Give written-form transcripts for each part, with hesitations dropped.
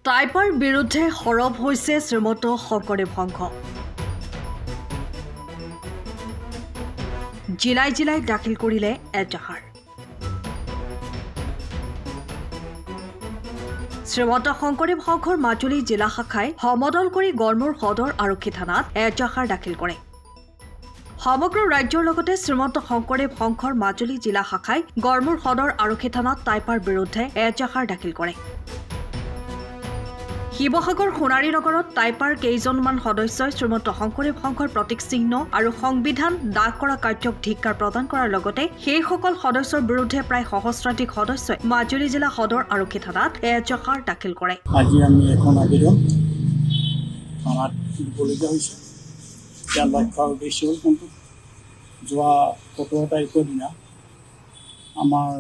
টাইপাৰ বিৰুদ্ধে সৰব হৈছে শ্ৰীমন্ত শংকৰদেৱ সংঘ। জিলাই জিলাই দাখিল কৰিলে এজাহাৰ। শ্ৰীমন্ত শংকৰদেৱ সংঘৰ মাজুলী জিলা শাখাই সমদল কৰি গড়মূৰ সদৰ আৰক্ষী থানাত এজাহাৰ দাখিল কৰে। সমগ্ৰ ৰাজ্যৰ লগতে শ্ৰীমন্ত শংকৰদেৱ সংঘৰ মাজুলী জিলা শাখাই গড়মূৰ সদৰ আৰক্ষী থানাত টাইপাৰ বিৰুদ্ধে এজাহাৰ দাখিল কৰে। শিৱসাগৰ সোণাৰী নগৰত টাইপাৰ কেইজনমান সদস্যই শ্ৰীমন্ত শংকৰদেৱ সংঘৰ প্ৰতীক চিহ্ন আৰু সংবিধান দাগ কৰা কাৰ্যক ধিক্কাৰ প্ৰদান কৰাৰ লগতে সেইসকল সদস্যৰ বিৰুদ্ধে প্ৰায় সহস্ৰাধিক সদস্যই মাজুলী জিলা সদৰ আৰক্ষী থানাত এজাহাৰ দাখিল কৰে। আজি আমি এখন আবেদন থানাত দিবলগীয়া হৈছে। ইয়াৰ লক্ষ্য উদ্দেশ্য হ'ল কিন্তু যোৱা 17 তাৰিখৰ দিনা আমাৰ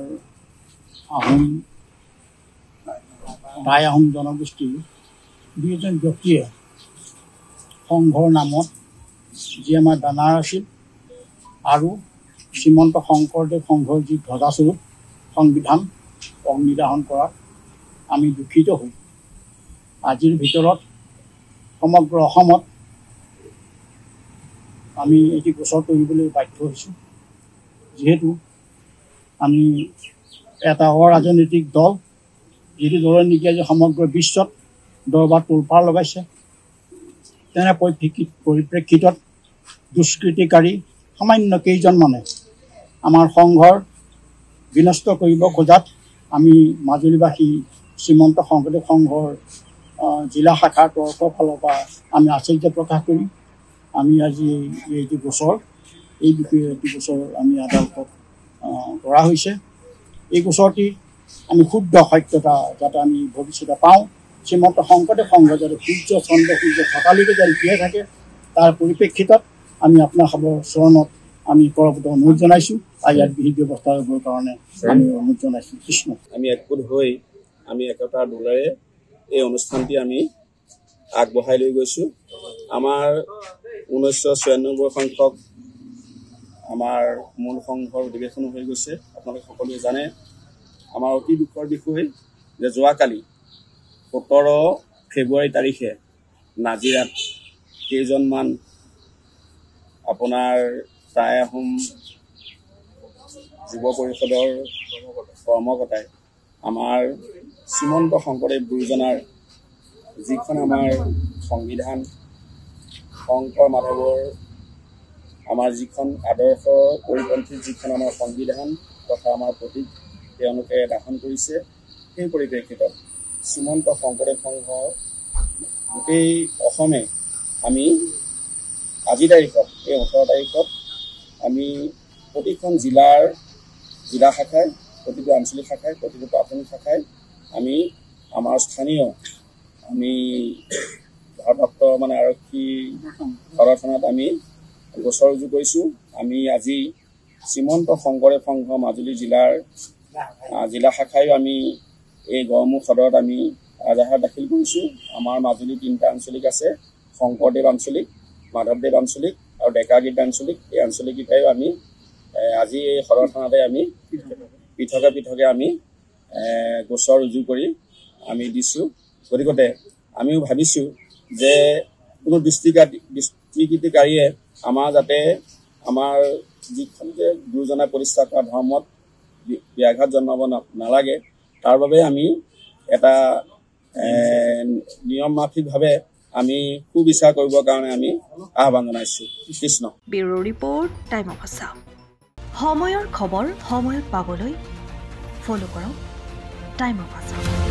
টাই আহোম জনগোষ্ঠীৰ দুই এজন ব্যক্তিয়ে সংঘৰ নামত যি আমাৰ বেনাৰ আছিল আৰু শ্ৰীমন্ত শংকৰদেৱ সংঘৰ যি ধ্বজাস্বৰূপ সংবিধান অগ্নিদাহন কৰাত আমি দুখিত হওঁ। আজিৰ ভিতৰত সমগ্ৰ অসমত আমি এটি গোচৰ কৰিবলৈ বাধ্য হৈছোঁ, যিহেতু আমি এটা অৰাজনৈতিক দল, যিটো দলে নেকি আজি সমগ্ৰ বিশ্বত দৰবাৰ তোলপাৰ লগাইছে। তেনে পৰিপ্ৰেক্ষিতত দুষ্কৃতিকাৰী সামান্য কেইজনমানে আমাৰ সংঘৰ বিনষ্ট কৰিব খোজাত আমি মাজুলীবাসী শ্ৰীমন্ত শংকৰদেৱ সংঘৰ জিলা শাখাৰ তৰফৰ ফালৰ পৰা আমি আশ্চৰ্য প্ৰকাশ কৰি আমি আজি এইটো গোচৰ এই বিষয়ে এটি গোচৰ আমি আদালতত কৰা হৈছে। এই গোচৰটি আমি শুদ্ধ সত্যতা যাতে আমি ভৱিষ্যতে পাওঁ, শ্ৰীমন্ত শংকৰদেৱ সংঘ যাতে সূৰ্য চন্দ্ৰ সূৰ্য থকালৈকে যাতে জীয়াই থাকে, তাৰ পৰিপ্ৰেক্ষিতত আমি আপোনালোকৰ চৰণত আমি পৰৱৰ্তী অনুৰোধ জনাইছোঁ আৰু ইয়াত বিহিত ব্যৱস্থা ল'বৰ কাৰণে আমি অনুৰোধ জনাইছোঁ। কৃষ্ণ। আমি একগোট হৈ আমি একতাৰ দোলেৰে এই অনুষ্ঠানটি আমি আগবঢ়াই লৈ গৈছোঁ। আমাৰ 1996 সংখ্যক আমাৰ মূল সংঘৰ অধিৱেশনো হৈ গৈছে। আপোনালোকে সকলোৱে জানে। আমাৰ অতি দুখৰ বিষয় যে যোৱাকালি 17 ফেব্ৰুৱাৰী তাৰিখে নাজিৰাত কেইজনমান আপোনাৰ টাই আহোম যুৱ পৰিষদৰ কৰ্মকৰ্তাই আমাৰ শ্ৰীমন্ত শংকৰদেৱ গুৰুজনাৰ যিখন আমাৰ সংবিধান, শংকৰ মাধৱৰ আমাৰ যিখন আদৰ্শ পৰিপন্থী যিখন আমাৰ সংবিধান তথা আমাৰ প্ৰতীক তেওঁলোকে দাহন কৰিছে। সেই পৰিপ্ৰেক্ষিতত শ্ৰীমন্ত শংকৰদেৱ সংঘ গোটেই অসমে আমি আজি তাৰিখত এই 18 তাৰিখত আমি প্ৰতিখন জিলা শাখাই, প্ৰতিটো আঞ্চলিক শাখাই, প্ৰতিটো প্ৰাথমিক শাখাই আমি আমাৰ স্থানীয় আমি ভাৰপ্ৰাপ্ত মানে আৰক্ষী সদৰ থানাত আমি গোচৰ ৰুজু কৰিছোঁ। আমি আজি শ্ৰীমন্ত শংকৰদেৱ সংঘ মাজুলী জিলা শাখায়ো আমি এই গড়মূৰ সদৰত আমি এজাহাৰ দাখিল কৰিছোঁ। আমাৰ মাজুলী 3টা আঞ্চলিক আছে, শংকৰদেৱ আঞ্চলিক, মাধৱদেৱ আঞ্চলিক আৰু ডেকাগীত আঞ্চলিক। এই আঞ্চলিককেইটাইও আমি আজি এই সদৰ থানাতে আমি পৃথকে আমি গোচৰ ৰুজু কৰি আমি দিছোঁ। গতিকে আমিও ভাবিছোঁ যে কোনো দুষ্কৃতিকাৰীয়ে যাতে আমাৰ যিখন যে গুৰুজনাই প্ৰতিষ্ঠা কৰা ধৰ্মত ব্যাঘাত জন্মাব নালাগে, তাৰ বাবে আমি এটা নিয়ম মাফিকভাৱে আমি সুবিচাৰ কৰিবৰ কাৰণে আমি আহ্বান জনাইছোঁ। Krishna. Bureau report, time of Assam. সময়ৰ খবৰ সময়ত পাবলৈ ফ'ল' কৰক টাইম অফ আছাম।